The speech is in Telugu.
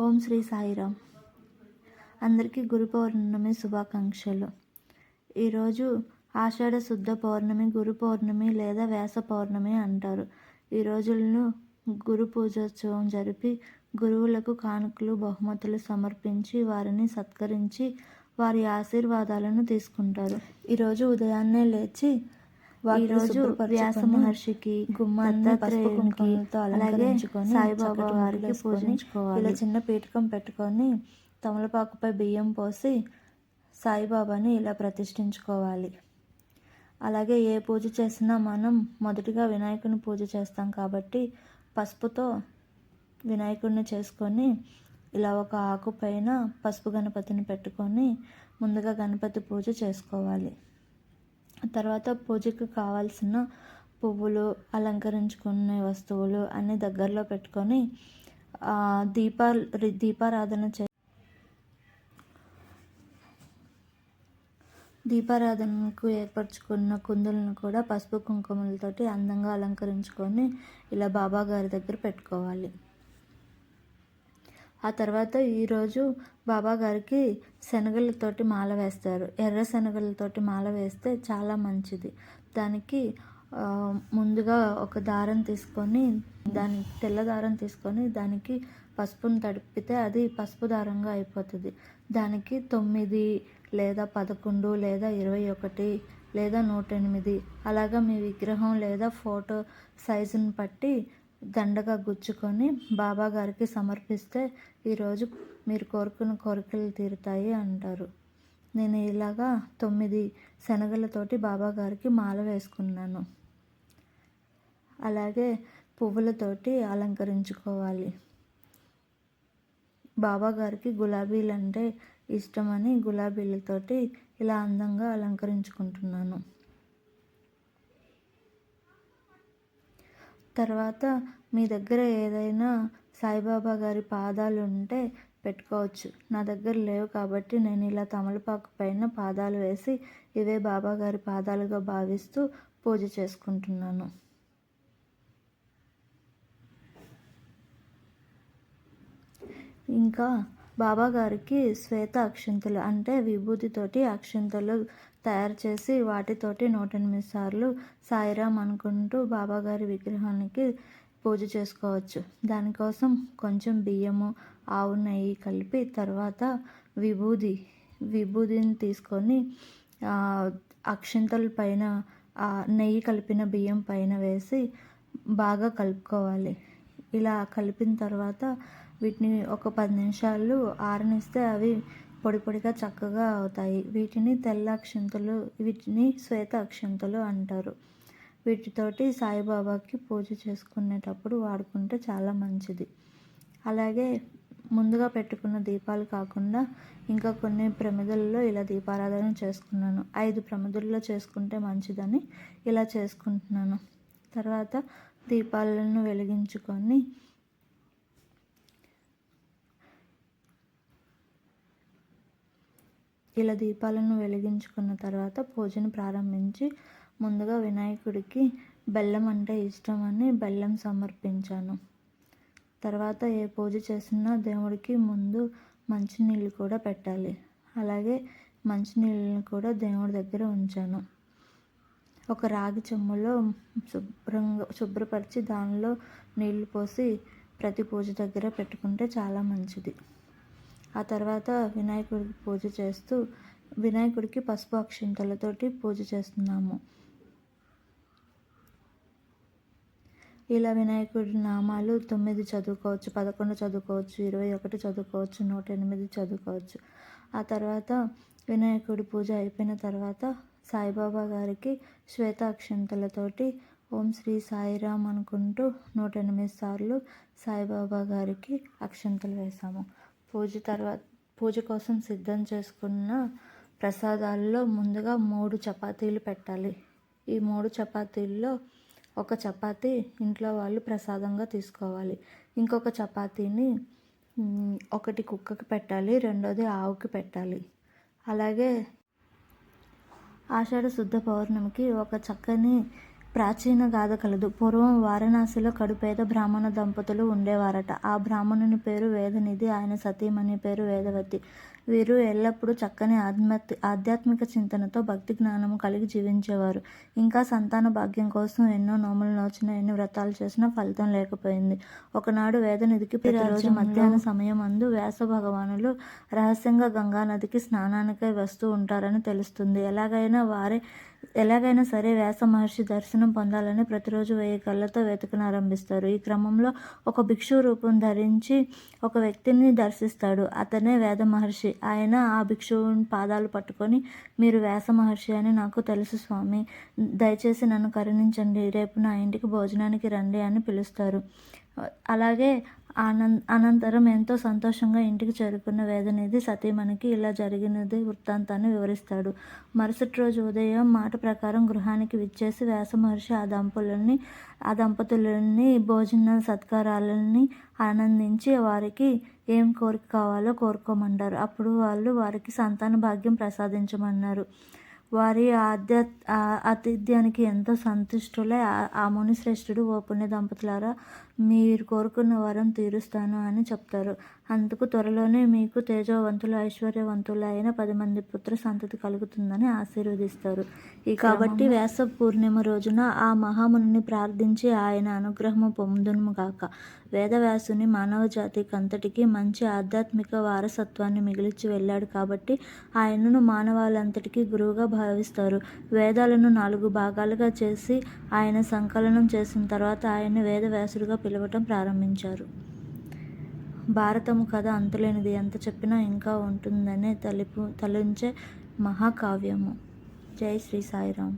ఓం శ్రీ సాయిరామ్. అందరికీ గురు పౌర్ణమి శుభాకాంక్షలు. ఈరోజు ఆషాఢ శుద్ధ పౌర్ణమి, గురు పౌర్ణమి లేదా వ్యాస పౌర్ణమి అంటారు. ఈ రోజులను గురు పూజోత్సవం జరిపి గురువులకు కానుకలు, బహుమతులు సమర్పించి వారిని సత్కరించి వారి ఆశీర్వాదాలను తీసుకుంటారు. ఈరోజు ఉదయాన్నే లేచి ఈరోజు వ్యాస మహర్షికి, దత్తాత్రేయునికి, అలాగే సాయిబాబా వారికి పూజించుకోవాలి. ఇలా చిన్న పీఠకం పెట్టుకొని తమలపాకుపై బియ్యం పోసి సాయిబాబాని ఇలా ప్రతిష్ఠించుకోవాలి. అలాగే ఏ పూజ చేసినా మనం మొదటిగా వినాయకుని పూజ చేస్తాం కాబట్టి పసుపుతో వినాయకుడిని చేసుకొని ఇలా ఒక ఆకు పైన పసుపు గణపతిని పెట్టుకొని ముందుగా గణపతి పూజ చేసుకోవాలి. తర్వాత పూజకు కావాల్సిన పువ్వులు, అలంకరించుకునే వస్తువులు అన్నీ దగ్గరలో పెట్టుకొని దీపారాధనకు ఏర్పరచుకున్న కుందులను కూడా పసుపు కుంకుమలతోటి అందంగా అలంకరించుకొని ఇలా బాబా గారి దగ్గర పెట్టుకోవాలి. ఆ తర్వాత ఈరోజు బాబా గారికి శనగలతోటి మాల వేస్తారు. ఎర్ర శనగలతోటి మాల వేస్తే చాలా మంచిది. దానికి ముందుగా ఒక దారం తీసుకొని తెల్ల దారం తీసుకొని దానికి పసుపును తడిపితే అది పసుపు దారంగా అయిపోతుంది. దానికి 9 లేదా 11 లేదా 21 లేదా 108 అలాగా మీ విగ్రహం లేదా ఫోటో సైజుని బట్టి దండగా గుచ్చుకొని బాబా గారికి సమర్పిస్తే ఈరోజు మీరు కోరుకున్న కోరికలు తీరుతాయి అంటారు. నేను ఇలాగా 9 శనగలతోటి బాబా గారికి మాల వేసుకున్నాను. అలాగే పువ్వులతోటి అలంకరించుకోవాలి. బాబా గారికి గులాబీలు అంటే ఇష్టమని గులాబీలతోటి ఇలా అందంగా అలంకరించుకుంటున్నాను. తర్వాత మీ దగ్గర ఏదైనా సాయిబాబా గారి పాదాలు ఉంటే పెట్టుకోవచ్చు. నా దగ్గర లేవు కాబట్టి నేను ఇలా తమలపాకు పైన పాదాలు వేసి ఇవే బాబా గారి పాదాలుగా భావిస్తూ పూజ చేసుకుంటున్నాను. ఇంకా బాబా గారికి శ్వేత అక్షింతలు అంటే విభూతితోటి అక్షింతలు తయారు చేసి వాటితోటి 108 సార్లు సాయిరామ్ అనుకుంటూ బాబాగారి విగ్రహానికి పూజ చేసుకోవచ్చు. దానికోసం కొంచెం బియ్యము, ఆవు నెయ్యి కలిపి తర్వాత విభూదిని తీసుకొని అక్షింతల పైన నెయ్యి కలిపిన బియ్యం పైన వేసి బాగా కలుపుకోవాలి. ఇలా కలిపిన తర్వాత వీటిని ఒక 10 నిమిషాలు ఆరనిస్తే అవి పొడి పొడిగా చక్కగా అవుతాయి. వీటిని తెల్ల అక్షింతలు, వీటిని శ్వేత అక్షింతలు అంటారు. వీటితోటి సాయిబాబాకి పూజ చేసుకునేటప్పుడు వాడుకుంటే చాలా మంచిది. అలాగే ముందుగా పెట్టుకున్న దీపాలు కాకుండా ఇంకా కొన్ని ప్రమిదల్లో ఇలా దీపారాధన చేసుకున్నాను. 5 ప్రమిదల్లో చేసుకుంటే మంచిదని ఇలా చేసుకుంటున్నాను. తర్వాత దీపాలను వెలిగించుకొని ఇలా దీపాలను వెలిగించుకున్న తర్వాత పూజను ప్రారంభించి ముందుగా వినాయకుడికి బెల్లం అంటే ఇష్టమని బెల్లం సమర్పించాను. తర్వాత ఏ పూజ చేసినా దేవుడికి ముందు మంచినీళ్ళు కూడా పెట్టాలి. అలాగే మంచినీళ్ళని కూడా దేవుడి దగ్గర ఉంచాను. ఒక రాగి చెంబులో శుభ్రపరిచి దానిలో నీళ్లు పోసి ప్రతి పూజ దగ్గర పెట్టుకుంటే చాలా మంచిది. ఆ తర్వాత వినాయకుడికి పూజ చేస్తూ వినాయకుడికి పసుపు అక్షింతలతోటి పూజ చేస్తున్నాము. ఇలా వినాయకుడి నామాలు 9 చదువుకోవచ్చు, 11 చదువుకోవచ్చు, 21 చదువుకోవచ్చు, 108 చదువుకోవచ్చు. ఆ తర్వాత వినాయకుడి పూజ అయిపోయిన తర్వాత సాయిబాబా గారికి శ్వేత అక్షింతలతోటి ఓం శ్రీ సాయిరామ్ అనుకుంటూ 108 సార్లు సాయిబాబా గారికి అక్షింతలు వేసాము. పూజ కోసం సిద్ధం చేసుకున్న ప్రసాదాల్లో ముందుగా 3 చపాతీలు పెట్టాలి. ఈ 3 చపాతీల్లో ఒక చపాతీ ఇంట్లో వాళ్ళు ప్రసాదంగా తీసుకోవాలి. ఇంకొక చపాతీని ఒకటి కుక్కకి పెట్టాలి, రెండోది ఆవుకి పెట్టాలి. అలాగే ఆషాఢ శుద్ధ పౌర్ణమికి ఒక చక్కని ప్రాచీన గాథ కలదు. పూర్వం వారణాసిలో కడుపేద బ్రాహ్మణ దంపతులు ఉండేవారట. ఆ బ్రాహ్మణుని పేరు వేదనిధి, ఆయన సతీమణి పేరు వేదవతి. వీరు ఎల్లప్పుడూ చక్కని ఆధ్యాత్మిక చింతనతో భక్తి జ్ఞానము కలిగి జీవించేవారు. ఇంకా సంతాన భాగ్యం కోసం ఎన్నో నోములు నోచినా, ఎన్ని వ్రతాలు చేసినా ఫలితం లేకపోయింది. ఒకనాడు వేదనిధికి ప్రతిరోజు మధ్యాహ్న సమయమందు వ్యాస భగవానులు రహస్యంగా గంగానదికి స్నానానికై వస్తూ ఉంటారని తెలుస్తుంది. ఎలాగైనా సరే వ్యాస మహర్షి దర్శనం పొందాలని ప్రతిరోజు 1000 కళ్ళతో వెతకనారంభిస్తారు. ఈ క్రమంలో ఒక భిక్షు రూపం ధరించి ఒక వ్యక్తిని దర్శిస్తాడు. అతనే వేద మహర్షి. ఆయన ఆ భిక్షువుని పాదాలు పట్టుకొని, మీరు వ్యాస మహర్షి అని నాకు తెలుసు స్వామి, దయచేసి నన్ను కరుణించండి, రేపు నా ఇంటికి భోజనానికి రండి అని పిలుస్తారు. అలాగే అనంతరం ఎంతో సంతోషంగా ఇంటికి చేరుకున్న వేదనిధి సతీమణికి ఇలా జరిగినది వృత్తాంతాన్ని వివరిస్తాడు. మరుసటి రోజు ఉదయం మాట ప్రకారం గృహానికి విచ్చేసి వ్యాస మహర్షి ఆ దంపతులని భోజన సత్కారాలని ఆనందించి వారికి ఏం కోరిక కావాలో కోరుకోమన్నారు. అప్పుడు వాళ్ళు వారికి సంతాన భాగ్యం ప్రసాదించమన్నారు. వారి ఆతిథ్యానికి ఎంతో సంతుష్టులై ఆ మునిశ్రేష్ఠుడు, ఓ పుణ్య దంపతులారా, మీరు కోరుకున్న వరం తీరుస్తాను అని చెప్తారు. అందుకు త్వరలోనే మీకు తేజోవంతులు, ఐశ్వర్యవంతులు అయిన 10 మంది పుత్ర సంతతి కలుగుతుందని ఆశీర్వదిస్తారు. కాబట్టి వ్యాస పూర్ణిమ రోజున ఆ మహామునిని ప్రార్థించి ఆయన అనుగ్రహము పొందునుగాక. వేదవ్యాసుని మానవ జాతికి అంతటికీ మంచి ఆధ్యాత్మిక వారసత్వాన్ని మిగిల్చి వెళ్ళాడు కాబట్టి ఆయనను మానవాళంతటికీ గురువుగా భావిస్తారు. వేదాలను 4 భాగాలుగా చేసి ఆయన సంకలనం చేసిన తర్వాత ఆయన్ని వేదవ్యాసుడిగా పిలవటం ప్రారంభించారు. భారతము కథ అంతులేనిది, ఎంత చెప్పినా ఇంకా ఉంటుందనే తలించే మహాకావ్యము. జై శ్రీ సాయిరాం.